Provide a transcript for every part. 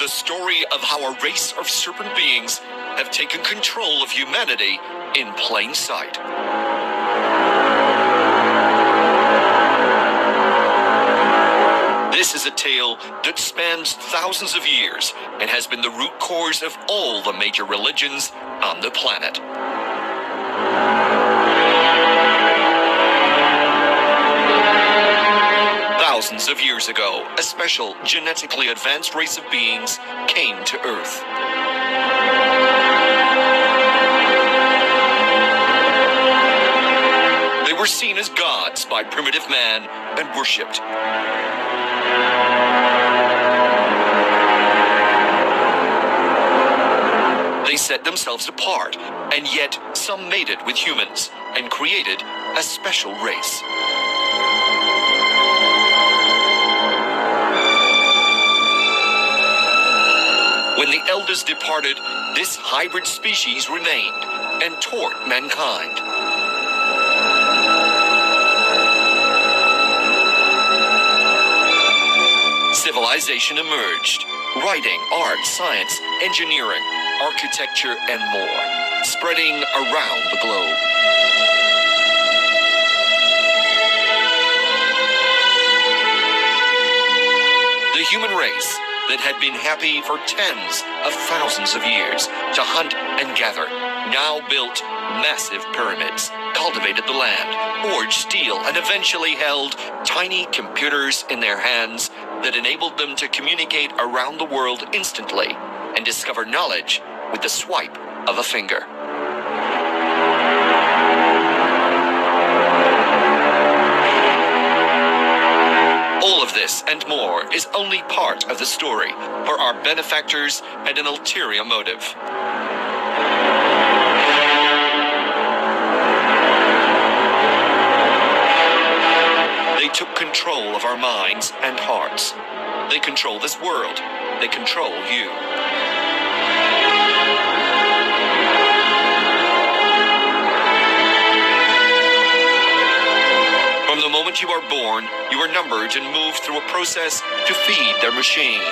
the story of how a race of serpent beings have taken control of humanity in plain sight. This is a tale that spans thousands of years and has been the root cause of all the major religions on the planet. Thousands of years ago, a special, genetically advanced race of beings came to Earth. They were seen as gods by primitive man and worshipped. They set themselves apart, and yet some mated with humans and created a special race. When the elders departed, this hybrid species remained and taught mankind. Civilization emerged. Writing, art, science, engineering, architecture, and more, spreading around the globe. The human race that had been happy for tens of thousands of years to hunt and gather now built massive pyramids, cultivated the land, forged steel, and eventually held tiny computers in their hands that enabled them to communicate around the world instantly and discover knowledge with the swipe of a finger. All of this and more is only part of the story, for our benefactors had an ulterior motive. They took control of our minds and hearts. They control this world. They control you. From the moment you are born, you are numbered and moved through a process to feed their machine.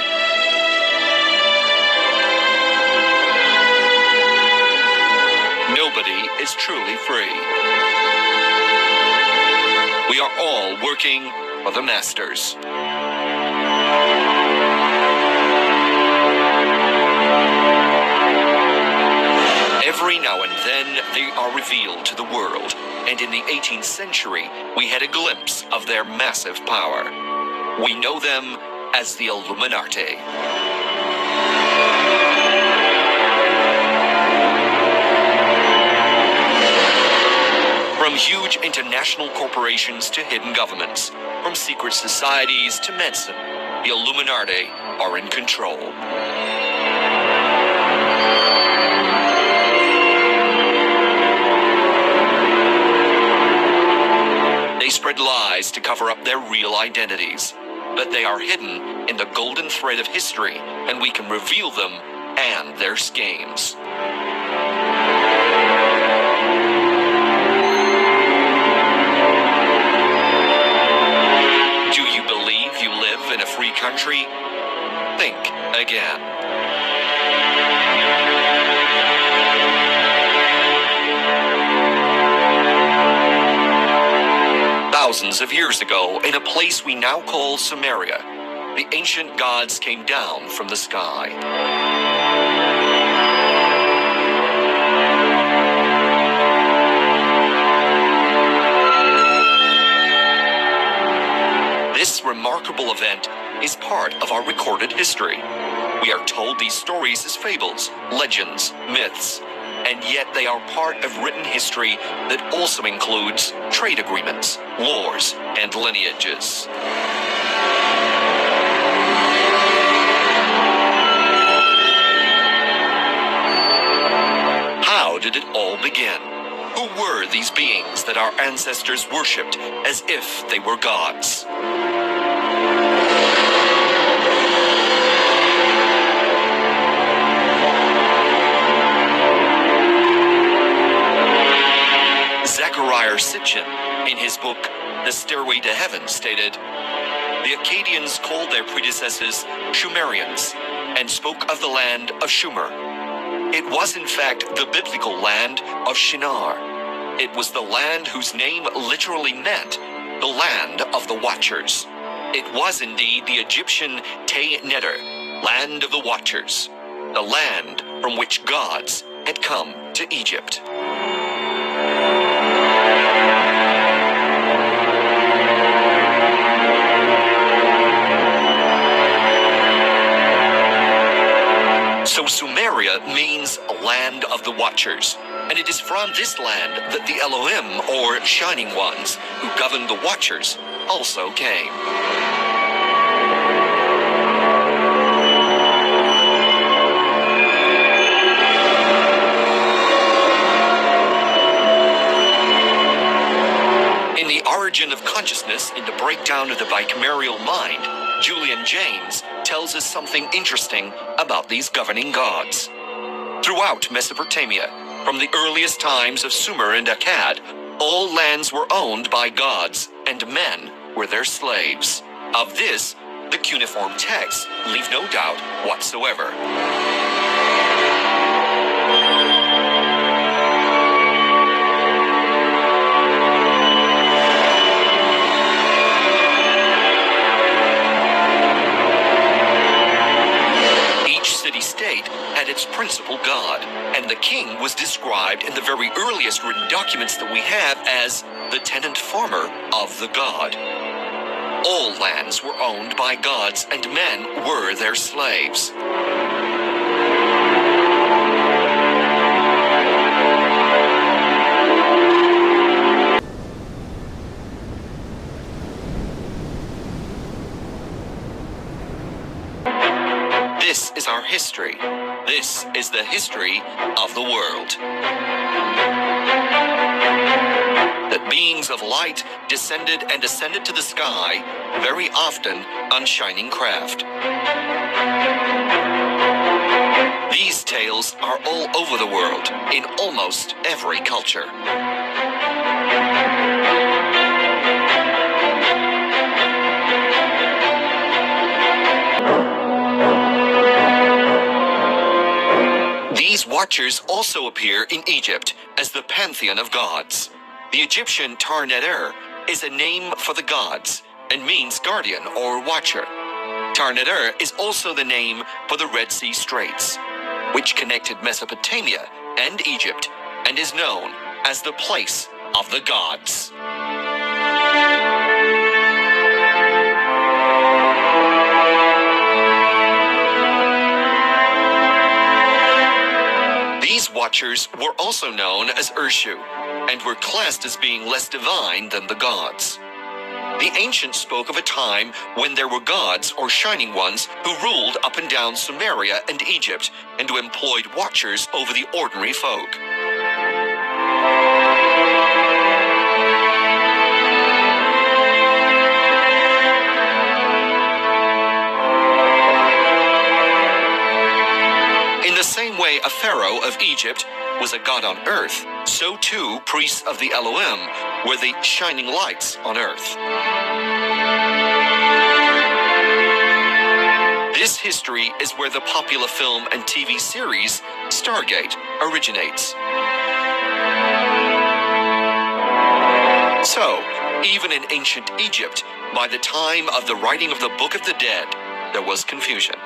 Nobody is truly free. We are all working for the masters. Every now and then, they are revealed to the world, and in the 18th century, we had a glimpse of their massive power. We know them as the Illuminati. From huge international corporations to hidden governments, from secret societies to medicine, the Illuminati are in control. They spread lies to cover up their real identities, but they are hidden in the golden thread of history, and we can reveal them and their schemes. Do you believe you live in a free country? Think again. Thousands of years ago, in a place we now call Sumeria, the ancient gods came down from the sky. This remarkable event is part of our recorded history. We are told these stories as fables, legends, myths, and yet they are part of written history that also includes trade agreements, wars, and lineages. How did it all begin? Who were these beings that our ancestors worshipped as if they were gods? Sitchin, in his book The Stairway to Heaven, stated, "The Akkadians called their predecessors Sumerians, and spoke of the land of Shumer. It was in fact the biblical land of Shinar. It was the land whose name literally meant the land of the Watchers. It was indeed the Egyptian Te-Neter, land of the Watchers, the land from which gods had come to Egypt. So Sumeria means land of the Watchers, and it is from this land that the Elohim, or Shining Ones, who govern the Watchers, also came. In The Origin of Consciousness in the Breakdown of the Bicameral Mind, Julian Jaynes tells us something interesting about these governing gods. Throughout Mesopotamia, from the earliest times of Sumer and Akkad, all lands were owned by gods, and men were their slaves. Of this, the cuneiform texts leave no doubt whatsoever. City-state had its principal god, and the king was described in the very earliest written documents that we have as the tenant farmer of the god. All lands were owned by gods, and men were their slaves. This is our history. This is the history of the world. That beings of light descended and ascended to the sky, very often on shining craft. These tales are all over the world, in almost every culture. These Watchers also appear in Egypt as the pantheon of gods. The Egyptian Tar-Neter is a name for the gods and means guardian or watcher. Tar-Neter is also the name for the Red Sea Straits, which connected Mesopotamia and Egypt and is known as the place of the gods. These Watchers were also known as Urshu, and were classed as being less divine than the gods. The ancients spoke of a time when there were gods or shining ones who ruled up and down Sumeria and Egypt, and who employed watchers over the ordinary folk. In the same way a pharaoh of Egypt was a god on earth, so too priests of the Elohim were the shining lights on earth. This history is where the popular film and TV series Stargate originates. So, even in ancient Egypt, by the time of the writing of the Book of the Dead, there was confusion.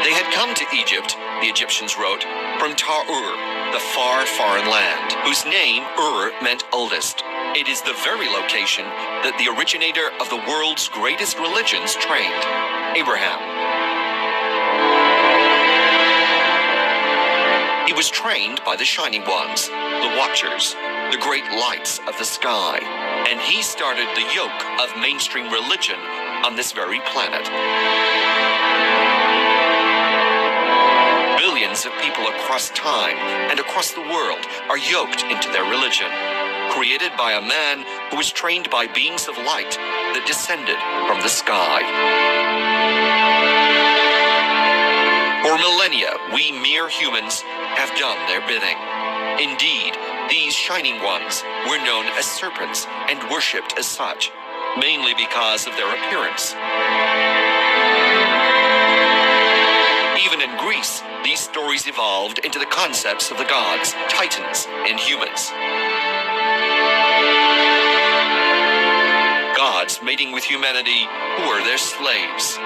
They had come to Egypt, the Egyptians wrote, from Tar-Ur, the far foreign land, whose name Ur meant oldest. It is the very location that the originator of the world's greatest religions trained, Abraham. He was trained by the Shining Ones, the Watchers, the great lights of the sky, and he started the yoke of mainstream religion on this very planet. Billions of people across time and across the world are yoked into their religion, created by a man who was trained by beings of light that descended from the sky. For millennia, we mere humans have done their bidding. Indeed, These shining ones were known as serpents and worshipped as such, mainly because of their appearance. Even in Greece, these stories evolved into the concepts of the gods, titans, and humans. Gods mating with humanity who were their slaves.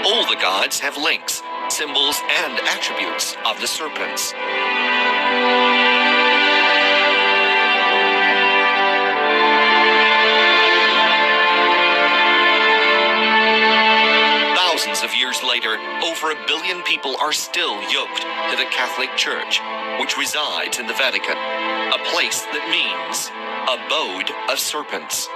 All the gods have links, symbols, and attributes of the serpents. Thousands of years later, over 1 billion people are still yoked to the Catholic Church, which resides in the Vatican, a place that means abode of serpents.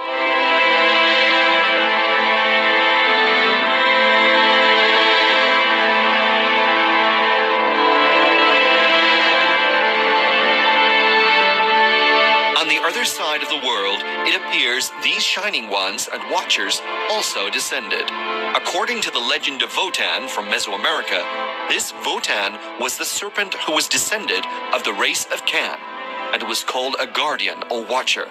On the other side of the world, it appears these shining ones and watchers also descended. According to the legend of Wotan from Mesoamerica, this Wotan was the serpent who was descended of the race of Can, and was called a guardian or watcher,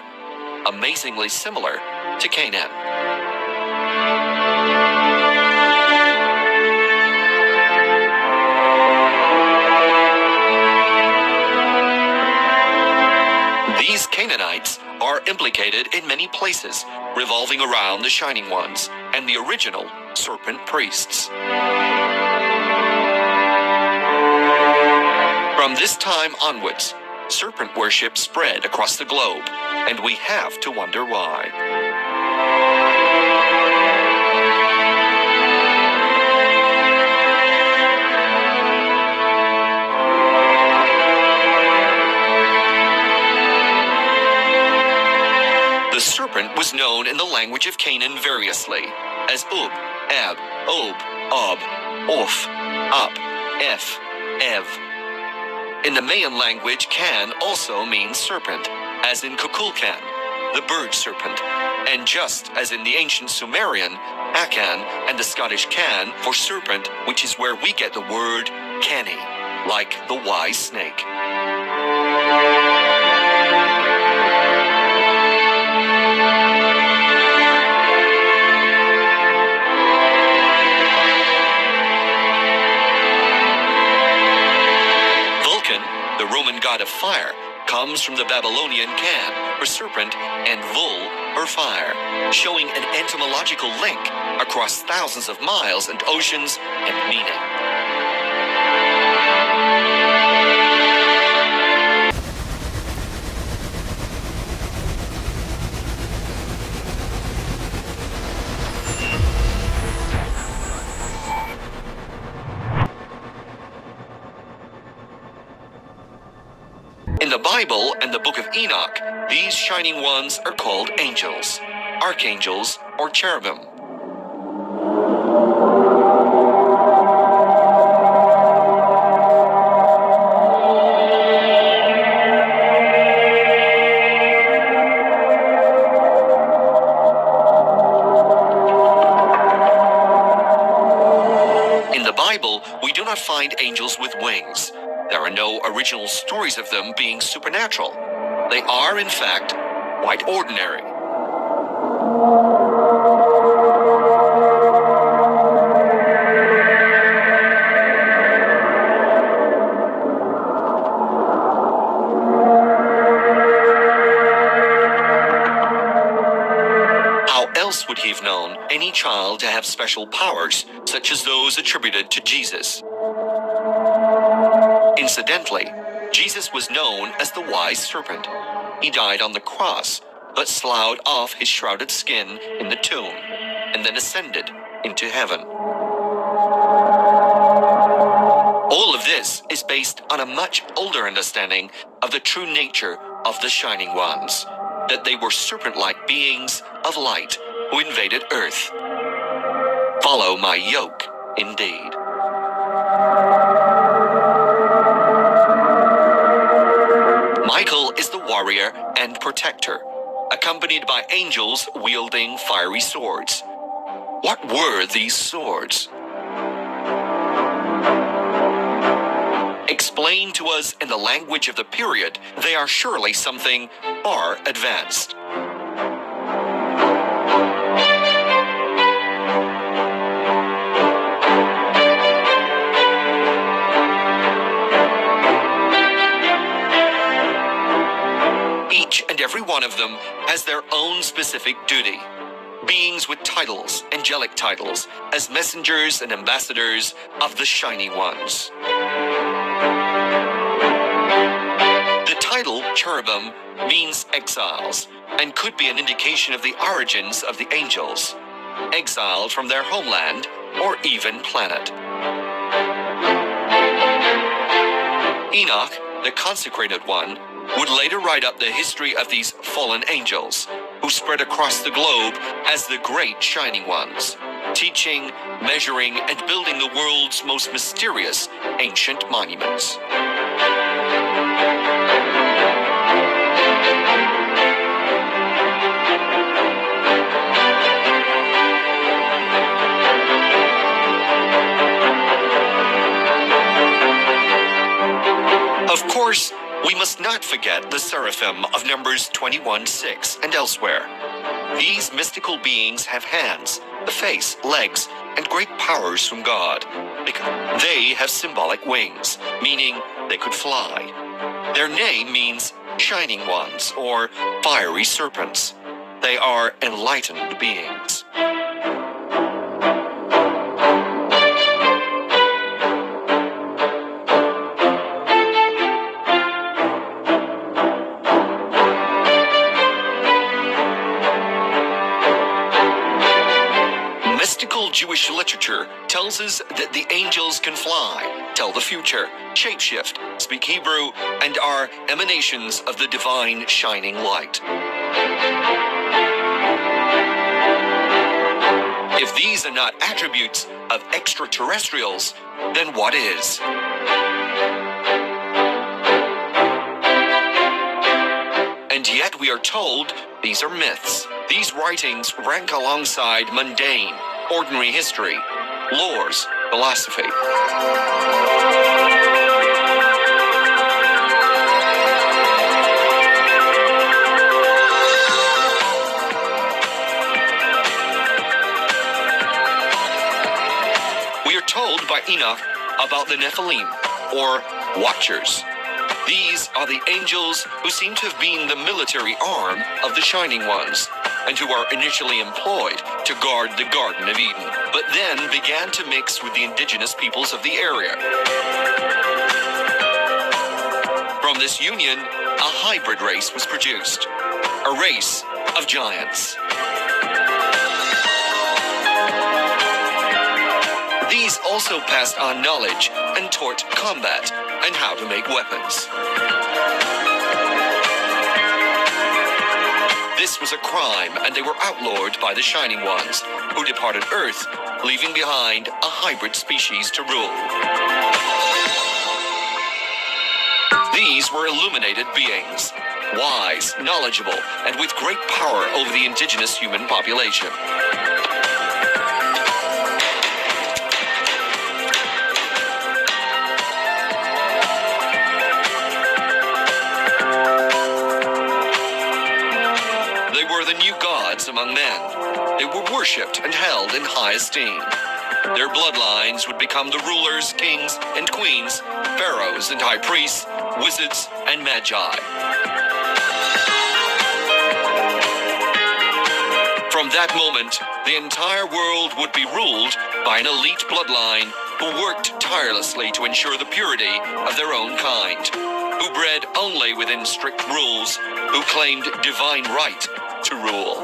amazingly similar to Canaan. These Canaanites are implicated in many places, revolving around the Shining Ones and the original serpent priests. From this time onwards, serpent worship spread across the globe, and we have to wonder why. The serpent was known in the language of Canaan variously as Ub, Ab, Ob, Ob, Oph, Up, Eph, Ev. In the Mayan language, Can also means serpent, as in Kukulkan, the bird serpent, and just as in the ancient Sumerian, Akan and the Scottish Can for serpent, which is where we get the word canny, like the wise snake. The Roman god of fire, comes from the Babylonian Can, or serpent, and Vul, or fire, showing an etymological link across thousands of miles and oceans and meaning. In the Bible and the book of Enoch, these shining ones are called angels, archangels, or cherubim. In the Bible, we do not find angels with wings. There are no original stories of them being supernatural. They are, in fact, quite ordinary. How else would he have known any child to have special powers, such as those attributed to Jesus? Incidentally, Jesus was known as the wise serpent. He died on the cross, but sloughed off his shrouded skin in the tomb, and then ascended into heaven. All of this is based on a much older understanding of the true nature of the Shining Ones, that they were serpent-like beings of light who invaded earth. Follow my yoke, indeed. Michael is the warrior and protector, accompanied by angels wielding fiery swords. What were these swords? Explained to us in the language of the period, they are surely something far advanced. Each and every one of them has their own specific duty. Beings with titles, angelic titles, as messengers and ambassadors of the Shining Ones. The title cherubim means exiles and could be an indication of the origins of the angels, exiled from their homeland or even planet. Enoch, the consecrated one, would later write up the history of these fallen angels, who spread across the globe as the great Shining Ones, teaching, measuring, and building the world's most mysterious ancient monuments. Of course, we must not forget the seraphim of Numbers 21:6 and elsewhere. These mystical beings have hands, a face, legs, and great powers from God, because they have symbolic wings, meaning they could fly. Their name means shining ones or fiery serpents. They are enlightened beings. Jewish literature tells us that the angels can fly, tell the future, shapeshift, speak Hebrew, and are emanations of the divine shining light. If these are not attributes of extraterrestrials, then what is? And yet we are told these are myths. These writings rank alongside mundane, ordinary history, lores, philosophy. We are told by Enoch about the Nephilim, or Watchers. These are the angels who seem to have been the military arm of the Shining Ones, and who are initially employed to guard the Garden of Eden, but then began to mix with the indigenous peoples of the area. From this union, a hybrid race was produced, a race of giants. These also passed on knowledge and taught combat and how to make weapons. This was a crime, and they were outlawed by the Shining Ones, who departed Earth, leaving behind a hybrid species to rule. These were illuminated beings, wise, knowledgeable, and with great power over the indigenous human population. Among men, they were worshipped and held in high esteem. Their bloodlines would become the rulers, kings, and queens, pharaohs and high priests, wizards, and magi. From that moment, the entire world would be ruled by an elite bloodline who worked tirelessly to ensure the purity of their own kind, who bred only within strict rules, who claimed divine right to rule.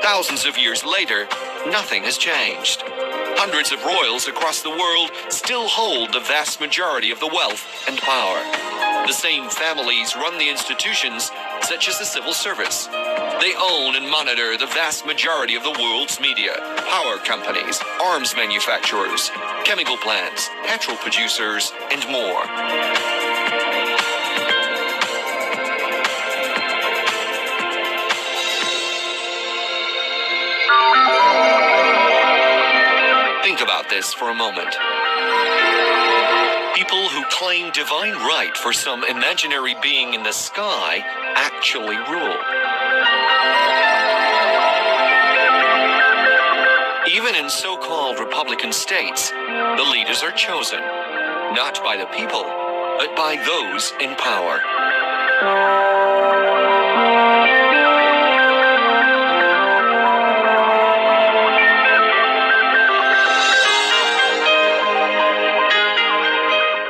Thousands of years later, nothing has changed. Hundreds of royals across the world still hold the vast majority of the wealth and power. The same families run the institutions, such as the civil service. They own and monitor the vast majority of the world's media, power companies, arms manufacturers, chemical plants, petrol producers, and more. this for a moment. People who claim divine right for some imaginary being in the sky actually rule. Even in so-called Republican states, the leaders are chosen, not by the people, but by those in power.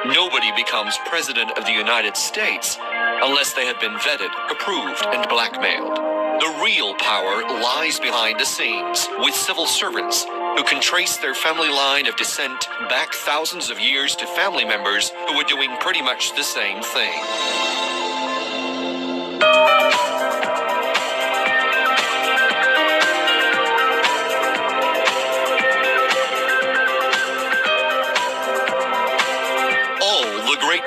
Nobody becomes president of the United States unless they have been vetted, approved, and blackmailed. The real power lies behind the scenes with civil servants who can trace their family line of descent back thousands of years to family members who were doing pretty much the same thing.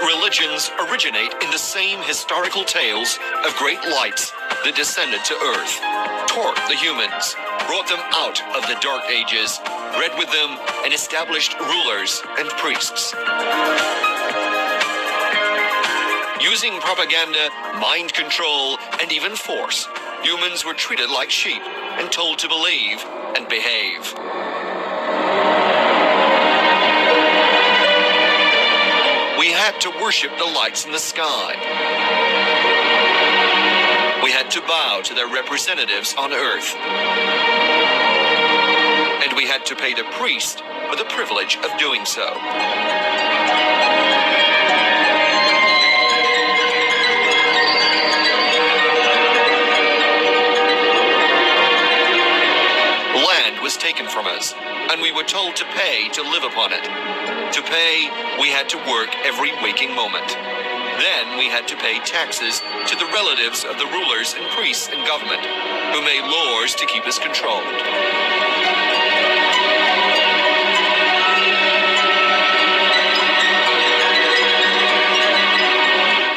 Religions originate in the same historical tales of great lights that descended to earth, taught the humans, brought them out of the dark ages, bred with them, and established rulers and priests. Using propaganda, mind control, and even force, humans were treated like sheep and told to believe and behave. We had to worship the lights in the sky. We had to bow to their representatives on earth. And we had to pay the priest for the privilege of doing so. Land was taken from us, and we were told to pay to live upon it. To pay, we had to work every waking moment. Then we had to pay taxes to the relatives of the rulers and priests in government, who made laws to keep us controlled.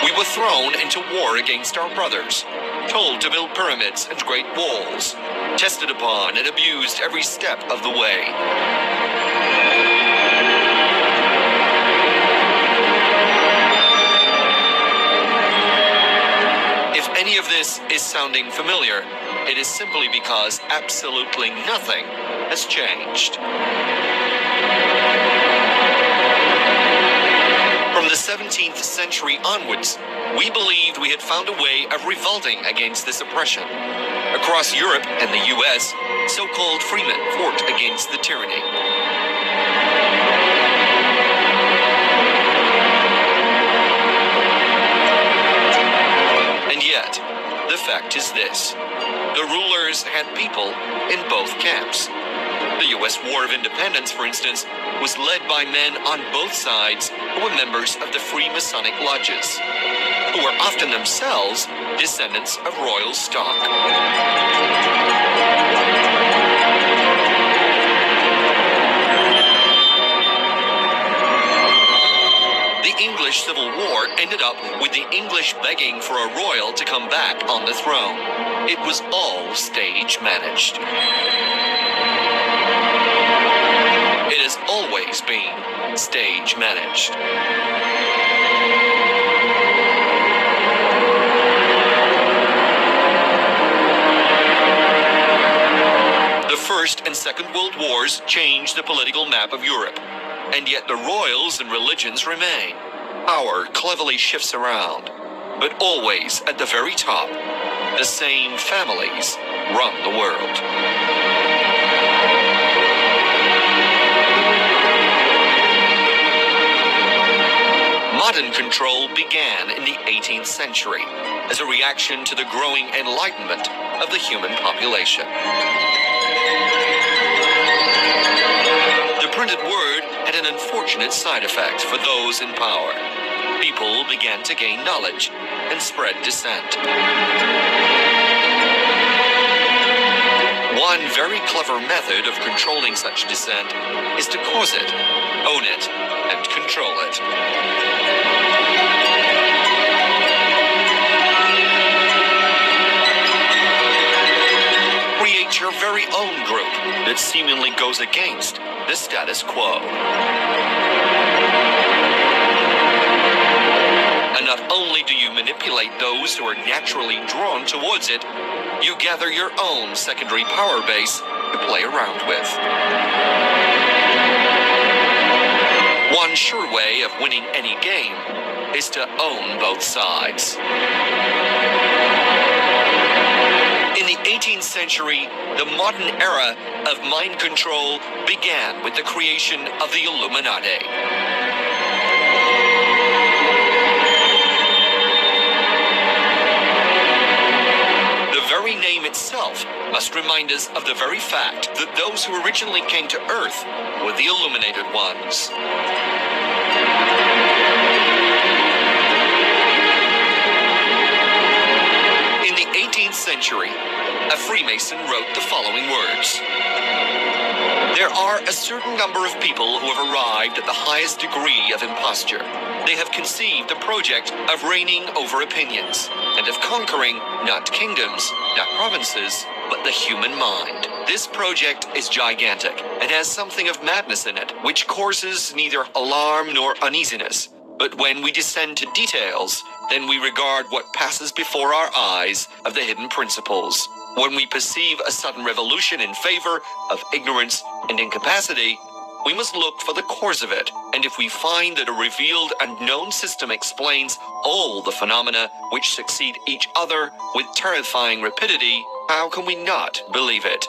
We were thrown into war against our brothers, told to build pyramids and great walls, tested upon and abused every step of the way. If any of this is sounding familiar, it is simply because absolutely nothing has changed. From the 17th century onwards, we believed we had found a way of revolting against this oppression. Across Europe and the US, so-called freemen fought against the tyranny. And yet, the fact is this: the rulers had people in both camps. The U.S. War of Independence, for instance, was led by men on both sides who were members of the Freemasonic lodges, who were often themselves descendants of royal stock. The English Civil War ended up with the English begging for a royal to come back on the throne. It was all stage managed. It has always been stage managed. The First and Second World Wars changed the political map of Europe, and yet the royals and religions remain. Power cleverly shifts around, but always at the very top, the same families run the world. Modern control began in the 18th century as a reaction to the growing enlightenment of the human population. The printed word had an unfortunate side effect for those in power. People began to gain knowledge and spread dissent. One very clever method of controlling such dissent is to cause it, own it, and control it. Create your very own group that seemingly goes against the status quo. And not only do you manipulate those who are naturally drawn towards it, you gather your own secondary power base to play around with. One sure way of winning any game is to own both sides. In the 18th century, the modern era of mind control began with the creation of the Illuminati. The very name itself must remind us of the very fact that those who originally came to Earth were the illuminated ones. In the 18th century, a Freemason wrote the following words. There are a certain number of people who have arrived at the highest degree of imposture. They have conceived a project of reigning over opinions, and of conquering not kingdoms, not provinces, but the human mind. This project is gigantic, and has something of madness in it, which causes neither alarm nor uneasiness. But when we descend to details, then we regard what passes before our eyes of the hidden principles. When we perceive a sudden revolution in favor of ignorance and incapacity, we must look for the cause of it. And if we find that a revealed and known system explains all the phenomena which succeed each other with terrifying rapidity, how can we not believe it?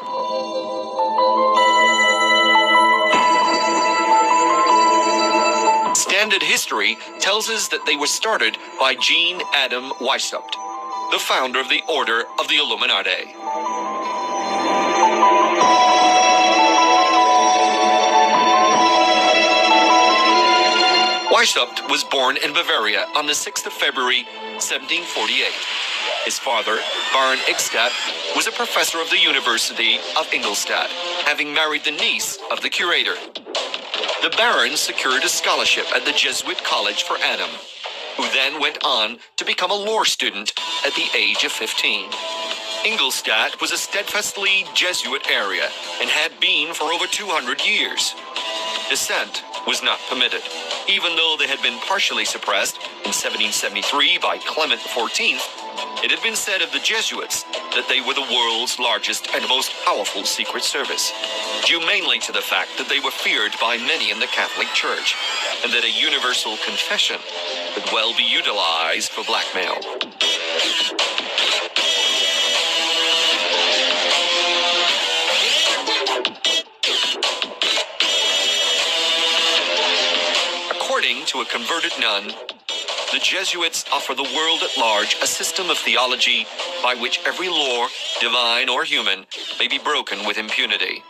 Standard history tells us that they were started by Jean Adam Weishaupt, the founder of the Order of the Illuminati. Weishaupt was born in Bavaria on the 6th of February, 1748. His father, Baron Ingstadt, was a professor of the University of Ingolstadt, having married the niece of the curator. The Baron secured a scholarship at the Jesuit College for Adam, who then went on to become a law student at the age of 15. Ingolstadt was a steadfastly Jesuit area and had been for over 200 years. Dissent was not permitted, even though they had been partially suppressed in 1773 by Clement XIV. It had been said of the Jesuits that they were the world's largest and most powerful secret service, due mainly to the fact that they were feared by many in the Catholic Church, and that a universal confession could well be utilized for blackmail. According to a converted nun, the Jesuits offer the world at large a system of theology by which every law, divine or human, may be broken with impunity,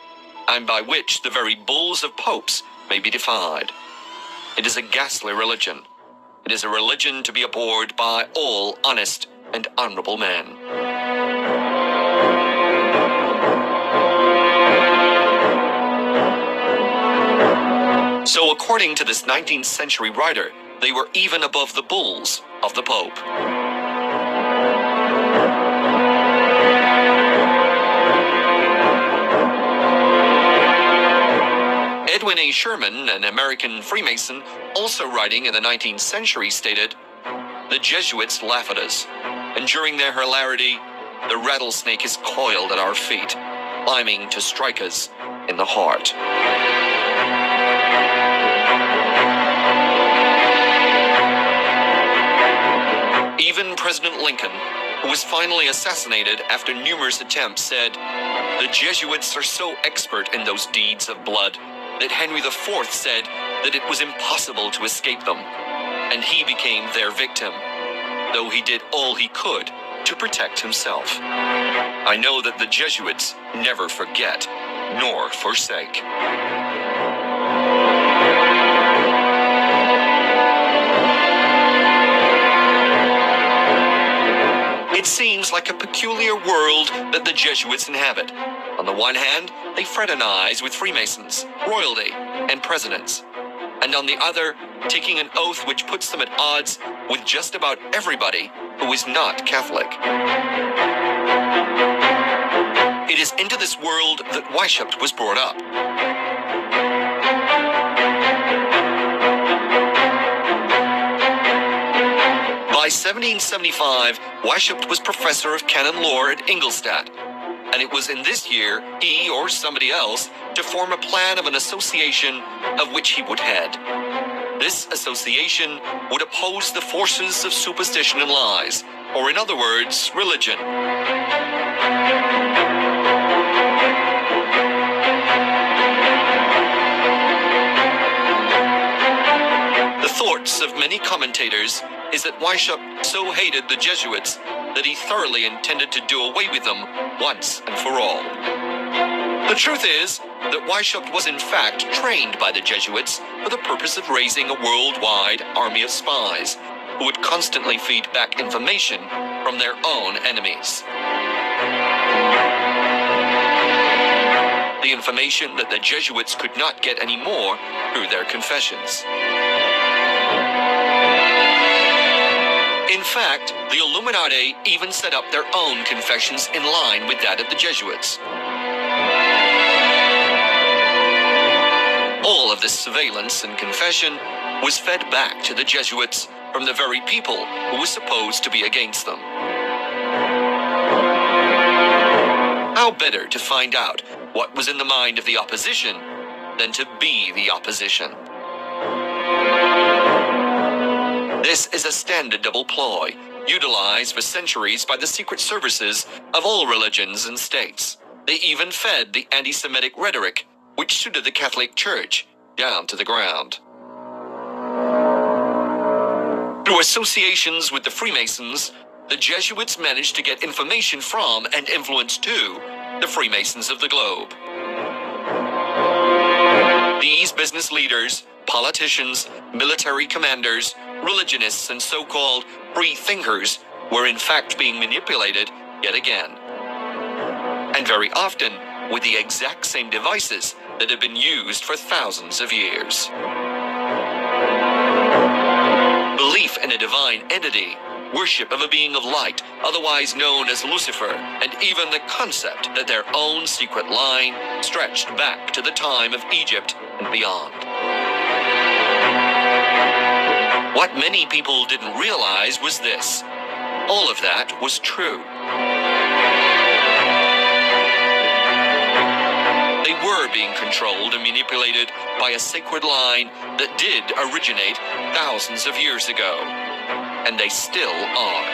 and by which the very bulls of popes may be defied. It is a ghastly religion. It is a religion to be abhorred by all honest and honorable men. So according to this 19th century writer, they were even above the bulls of the Pope. Edwin A. Sherman, an American Freemason, also writing in the 19th century, stated, "The Jesuits laugh at us, and during their hilarity, the rattlesnake is coiled at our feet, climbing to strike us in the heart." Even President Lincoln, who was finally assassinated after numerous attempts, said, "The Jesuits are so expert in those deeds of blood that Henry IV said that it was impossible to escape them, and he became their victim, though he did all he could to protect himself. I know that the Jesuits never forget nor forsake." It seems like a peculiar world that the Jesuits inhabit. On the one hand, they fraternize with Freemasons, royalty, and presidents. And on the other, taking an oath which puts them at odds with just about everybody who is not Catholic. It is into this world that Weishaupt was brought up. By 1775, Weishaupt was professor of canon law at Ingolstadt, and it was in this year he or somebody else to form a plan of an association of which he would head. This association would oppose the forces of superstition and lies, or in other words, religion. The thoughts of many commentators is that Weishaupt so hated the Jesuits that he thoroughly intended to do away with them once and for all. The truth is that Weishaupt was in fact trained by the Jesuits for the purpose of raising a worldwide army of spies who would constantly feed back information from their own enemies. The information that the Jesuits could not get anymore through their confessions. In fact, the Illuminati even set up their own confessions in line with that of the Jesuits. All of this surveillance and confession was fed back to the Jesuits from the very people who were supposed to be against them. How better to find out what was in the mind of the opposition than to be the opposition? This is a standard double ploy, utilized for centuries by the secret services of all religions and states. They even fed the anti-Semitic rhetoric, which suited the Catholic Church down to the ground. Through associations with the Freemasons, the Jesuits managed to get information from and influence to the Freemasons of the globe. These business leaders, politicians, military commanders, religionists, and so-called free thinkers were in fact being manipulated yet again. And very often with the exact same devices that have been used for thousands of years. Belief in a divine entity, worship of a being of light, otherwise known as Lucifer, and even the concept that their own secret line stretched back to the time of Egypt and beyond. What many people didn't realize was this: all of that was true. They were being controlled and manipulated by a sacred line that did originate thousands of years ago, and they still are.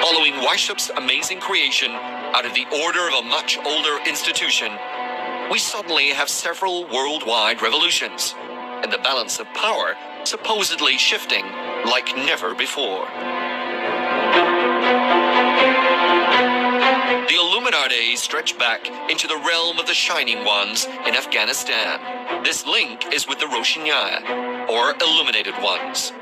Following Weishaupt's amazing creation out of the order of a much older institution, we suddenly have several worldwide revolutions, and the balance of power supposedly shifting like never before. The Illuminati stretch back into the realm of the Shining Ones in Afghanistan. This link is with the Roshaniah, or Illuminated Ones,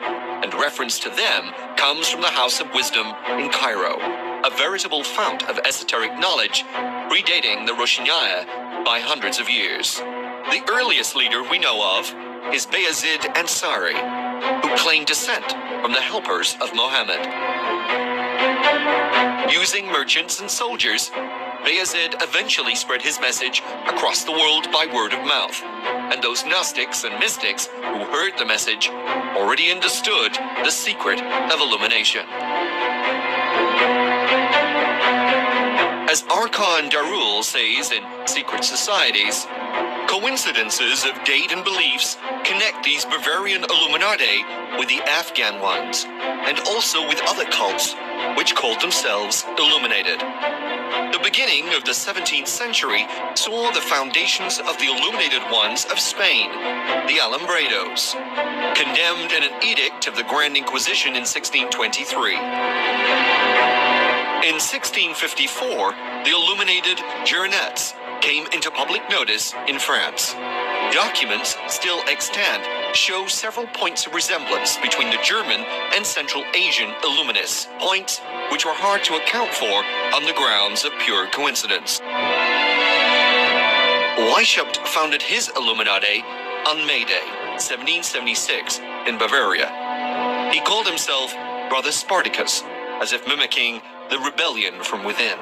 and reference to them comes from the House of Wisdom in Cairo, a veritable fount of esoteric knowledge predating the Roshaniah by hundreds of years. The earliest leader we know of is Bayezid Ansari, who claimed descent from the helpers of Mohammed. Using merchants and soldiers, Bayezid eventually spread his message across the world by word of mouth, and those Gnostics and mystics who heard the message already understood the secret of illumination. As Archon Darul says in Secret Societies, coincidences of date and beliefs connect these Bavarian Illuminati with the Afghan ones, and also with other cults which called themselves Illuminated. The beginning of the 17th century saw the foundations of the Illuminated Ones of Spain, the Alumbrados, condemned in an edict of the Grand Inquisition in 1623. In 1654, the Illuminated Journets came into public notice in France. Documents still extant show several points of resemblance between the German and Central Asian Illuminists, points which were hard to account for on the grounds of pure coincidence. Weishaupt founded his Illuminati on May Day, 1776, in Bavaria. He called himself Brother Spartacus, as if mimicking the rebellion from within.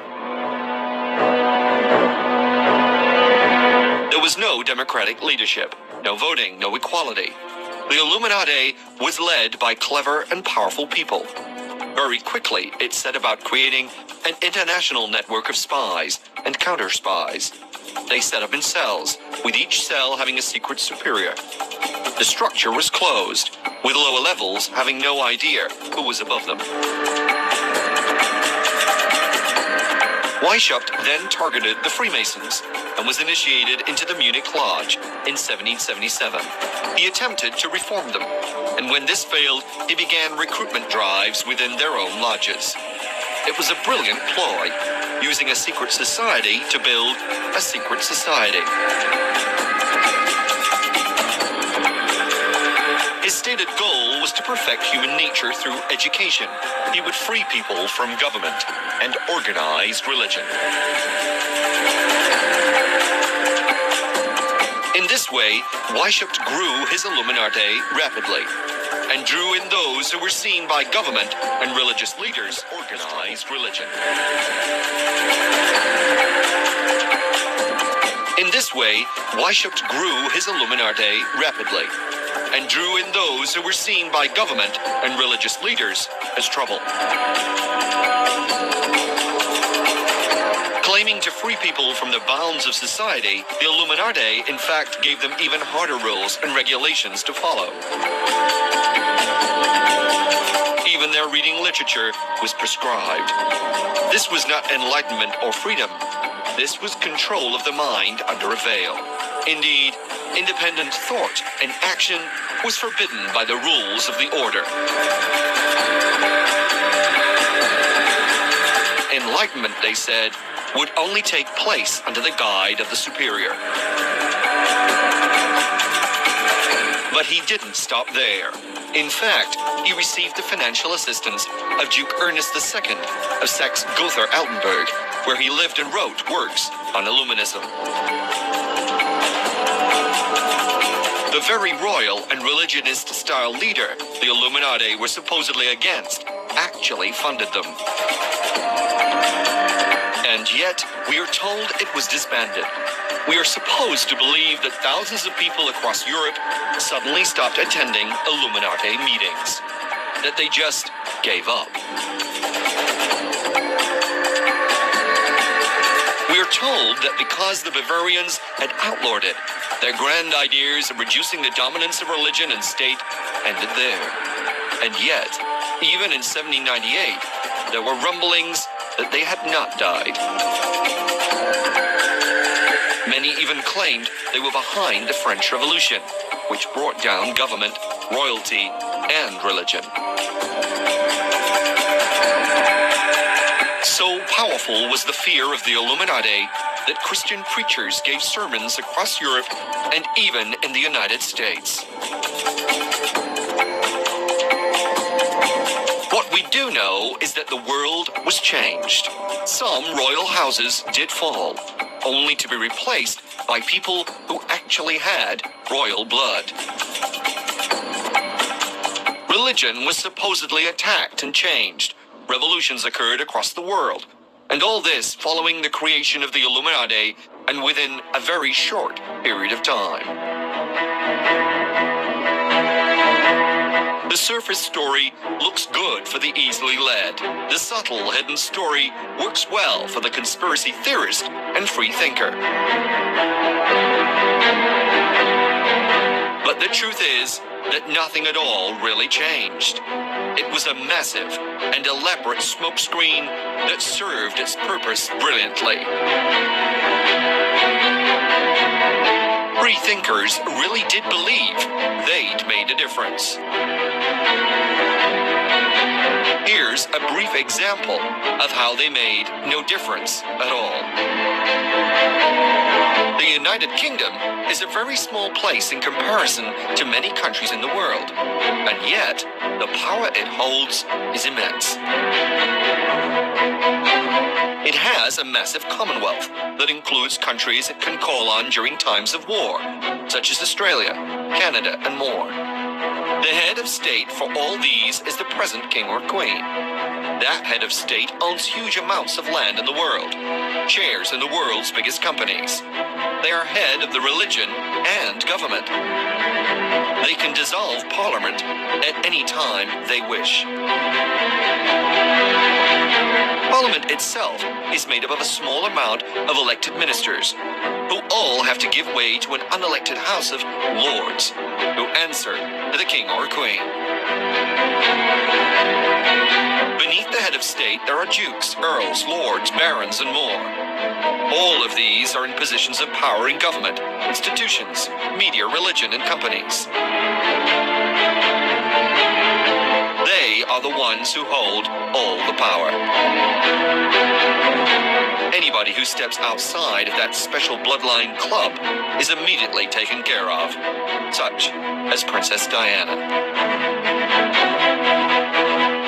There was no democratic leadership, no voting, no equality. The Illuminati was led by clever and powerful people. Very quickly, it set about creating an international network of spies and counter-spies. They set up in cells, with each cell having a secret superior. The structure was closed, with lower levels having no idea who was above them. Weishaupt then targeted the Freemasons and was initiated into the Munich Lodge in 1777. He attempted to reform them, and when this failed, he began recruitment drives within their own lodges. It was a brilliant ploy, using a secret society to build a secret society. His stated goal was to perfect human nature through education. He would free people from government and organized religion. In this way, Weishaupt grew his Illuminati rapidly and drew in those who were seen by government and religious leaders organized religion. In this way, Weishaupt grew his Illuminati rapidly and drew in those who were seen by government and religious leaders as trouble. Claiming to free people from the bounds of society, the Illuminati in fact gave them even harder rules and regulations to follow. Even their reading literature was prescribed. This was not enlightenment or freedom. This was control of the mind under a veil. Indeed, independent thought and action was forbidden by the rules of the order. Enlightenment, they said, would only take place under the guide of the superior. But he didn't stop there. In fact, he received the financial assistance of Duke Ernest II of Saxe-Gotha-Altenburg, where he lived and wrote works on Illuminism. The very royal and religionist-style leader the Illuminati were supposedly against actually funded them. And yet, we are told it was disbanded. We are supposed to believe that thousands of people across Europe suddenly stopped attending Illuminati meetings, that they just gave up. We are told that because the Bavarians had outlawed it, their grand ideas of reducing the dominance of religion and state ended there. And yet, even in 1798, there were rumblings that they had not died. Many even claimed they were behind the French Revolution, which brought down government, royalty, and religion. So powerful was the fear of the Illuminati that Christian preachers gave sermons across Europe and even in the United States. What we do know is that the world was changed. Some royal houses did fall, only to be replaced by people who actually had royal blood. Religion was supposedly attacked and changed. Revolutions occurred across the world, and all this following the creation of the Illuminati and within a very short period of time. The surface story looks good for the easily led. The subtle hidden story works well for the conspiracy theorist and free thinker. But the truth is that nothing at all really changed. It was a massive and elaborate smokescreen that served its purpose brilliantly. Free thinkers really did believe they'd made a difference. Here's a brief example of how they made no difference at all. The United Kingdom is a very small place in comparison to many countries in the world, and yet the power it holds is immense. It has a massive commonwealth that includes countries it can call on during times of war, such as Australia, Canada, and more. The head of state for all these is the present king or queen. That head of state owns huge amounts of land in the world, shares in the world's biggest companies. They are head of the religion and government. They can dissolve parliament at any time they wish. Parliament itself is made up of a small amount of elected ministers, who all have to give way to an unelected House of Lords, who answer to the king or queen. Beneath the head of state, there are dukes, earls, lords, barons, and more. All of these are in positions of power in government, institutions, media, religion, and companies. They are the ones who hold all the power. Anybody who steps outside of that special bloodline club is immediately taken care of, such as Princess Diana.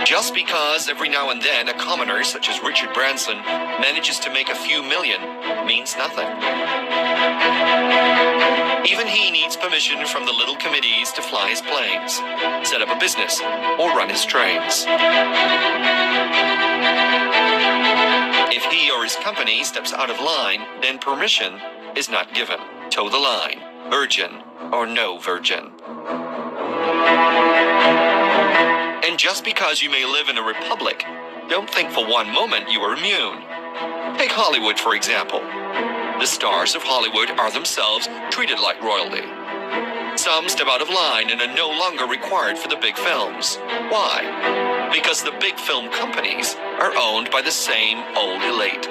Just because every now and then a commoner such as Richard Branson manages to make a few million means nothing. Even he needs permission from the little committees to fly his planes, set up a business, or run his trains. If he or his company steps out of line, then permission is not given. Toe the line, virgin or no virgin. And just because you may live in a republic, don't think for one moment you are immune. Take Hollywood, for example. The stars of Hollywood are themselves treated like royalty. Some step out of line and are no longer required for the big films. Why? Because the big film companies are owned by the same old elite.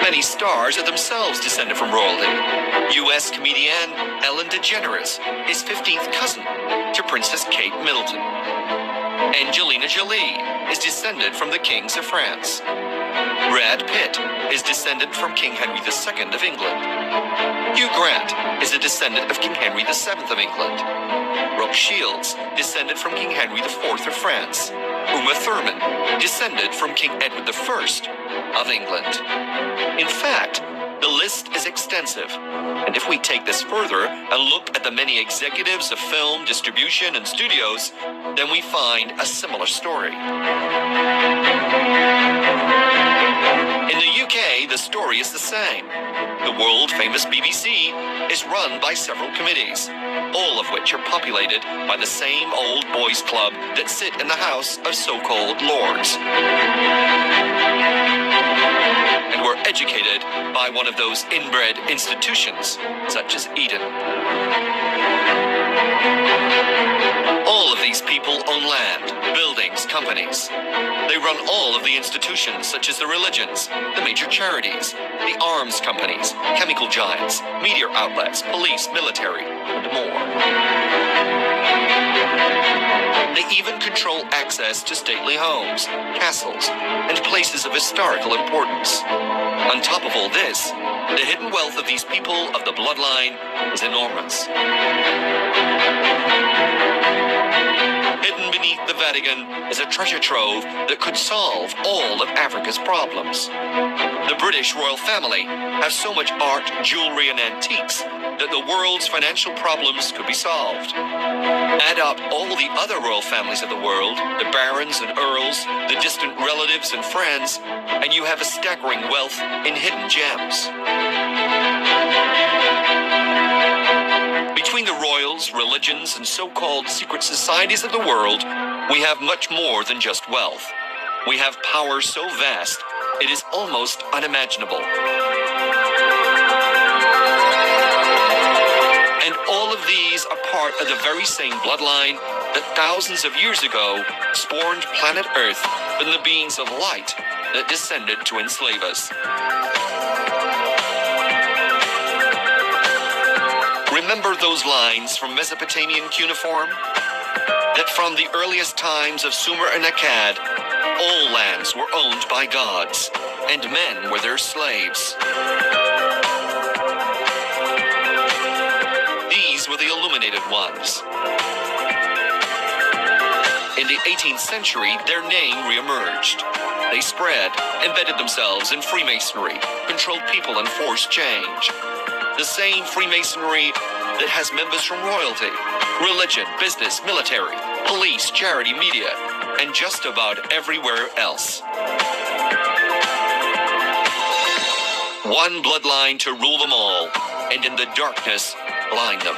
Many stars are themselves descended from royalty. U.S. comedian Ellen DeGeneres is 15th cousin to Princess Kate Middleton. Angelina Jolie is descended from the kings of France. Brad Pitt is descended from King Henry II of England. Hugh Grant is a descendant of King Henry VII of England. Brooke Shields, descended from King Henry IV of France. Uma Thurman, descended from King Edward I of England. In fact, the list is extensive, and if we take this further and look at the many executives of film, distribution, and studios, then we find a similar story. In the UK, the story is the same. The world-famous BBC is run by several committees, all of which are populated by the same old boys club that sit in the House of so-called Lords, and were educated by one of those inbred institutions, such as Eden. All of these people own land, buildings, companies. They run all of the institutions, such as the religions, the major charities, the arms companies, chemical giants, media outlets, police, military, and more. They even control access to stately homes, castles, and places of historical importance. On top of all this, the hidden wealth of these people of the bloodline is enormous. Hidden beneath the Vatican is a treasure trove that could solve all of Africa's problems. The British royal family have so much art, jewelry, and antiques that the world's financial problems could be solved. Add up all the other royal families of the world, the barons and earls, the distant relatives and friends, and you have a staggering wealth in hidden gems. Between the royals, religions, and so-called secret societies of the world, we have much more than just wealth. We have power so vast, it is almost unimaginable. And all of these are part of the very same bloodline that thousands of years ago spawned planet Earth from the beings of light that descended to enslave us. Remember those lines from Mesopotamian cuneiform? That from the earliest times of Sumer and Akkad, all lands were owned by gods, and men were their slaves. These were the illuminated ones. In the 18th century, their name reemerged. They spread, embedded themselves in Freemasonry, controlled people, and forced change. The same Freemasonry that has members from royalty, religion, business, military, police, charity, media, and just about everywhere else. One bloodline to rule them all, and in the darkness, blind them.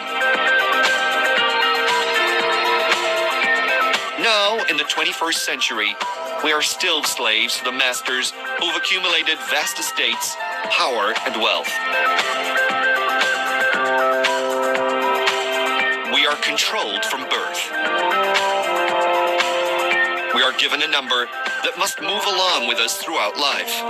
Now, in the 21st century, we are still slaves to the masters who've accumulated vast estates, power, and wealth. We are controlled from birth. We are given a number that must move along with us throughout life.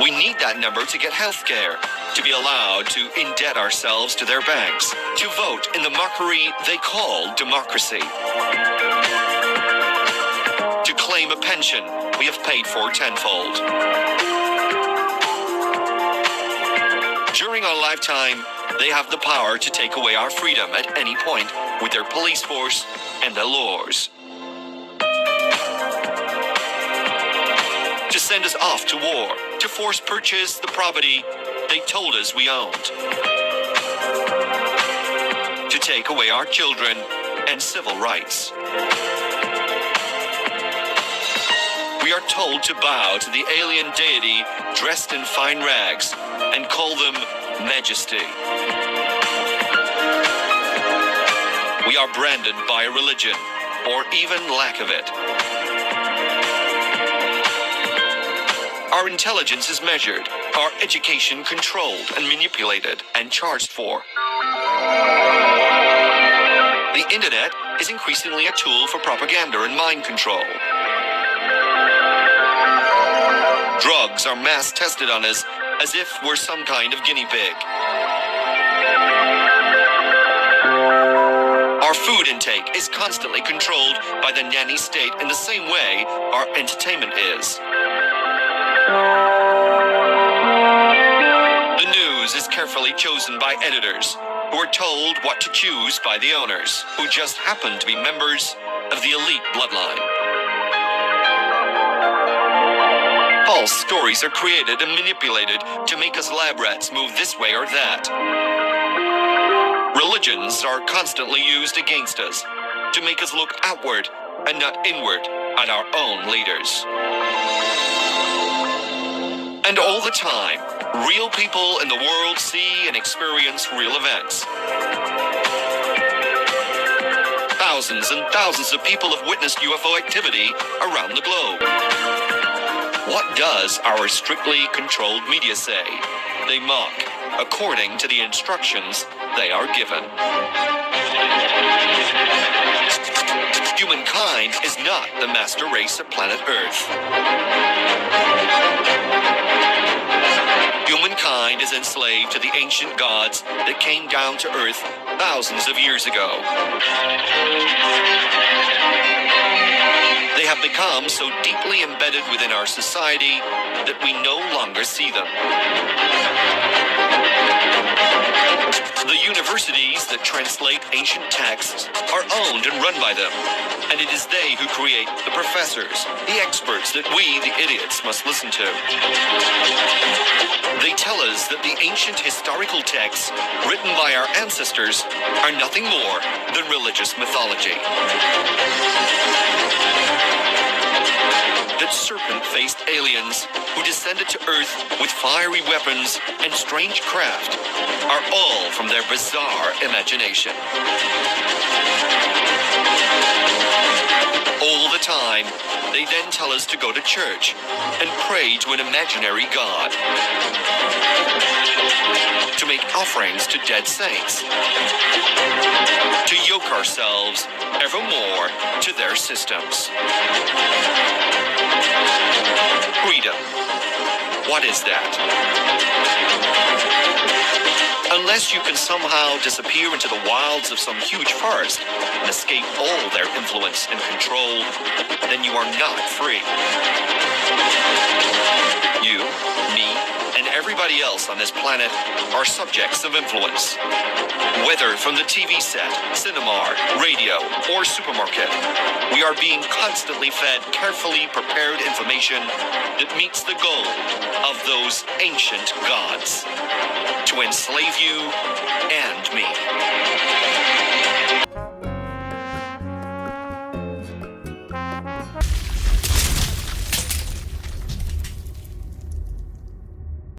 We need that number to get health care, to be allowed to indebt ourselves to their banks, to vote in the mockery they call democracy, to claim a pension we have paid for tenfold. During our lifetime, they have the power to take away our freedom at any point with their police force and their laws. To send us off to war, to force purchase the property they told us we owned. To take away our children and civil rights. We are told to bow to the alien deity dressed in fine rags and call them majesty. We are branded by a religion, or even lack of it. Our intelligence is measured, our education controlled and manipulated and charged for. The internet is increasingly a tool for propaganda and mind control. Drugs are mass tested on us as if we're some kind of guinea pig. Our food intake is constantly controlled by the nanny state in the same way our entertainment is. The news is carefully chosen by editors who are told what to choose by the owners, who just happen to be members of the elite bloodline. False stories are created and manipulated to make us lab rats move this way or that. Religions are constantly used against us to make us look outward and not inward at our own leaders. And all the time, real people in the world see and experience real events. Thousands and thousands of people have witnessed UFO activity around the globe. What does our strictly controlled media say? They mock, according to the instructions they are given. Humankind is not the master race of planet Earth. Humankind is enslaved to the ancient gods that came down to Earth thousands of years ago. They have become so deeply embedded within our society that we no longer see them. The universities that translate ancient texts are owned and run by them, and it is they who create the professors, the experts that we, the idiots, must listen to. They tell us that the ancient historical texts written by our ancestors are nothing more than religious mythology. That serpent-faced aliens who descended to Earth with fiery weapons and strange craft are all from their bizarre imagination. All the time, they then tell us to go to church and pray to an imaginary God, to make offerings to dead saints, to yoke ourselves evermore to their systems. Freedom. What is that? Unless you can somehow disappear into the wilds of some huge forest and escape all their influence and control, then you are not free. You, me, and everybody else on this planet are subjects of influence. Whether from the TV set, cinema, radio, or supermarket, we are being constantly fed carefully prepared information that meets the goal of those ancient gods: to enslave you and me.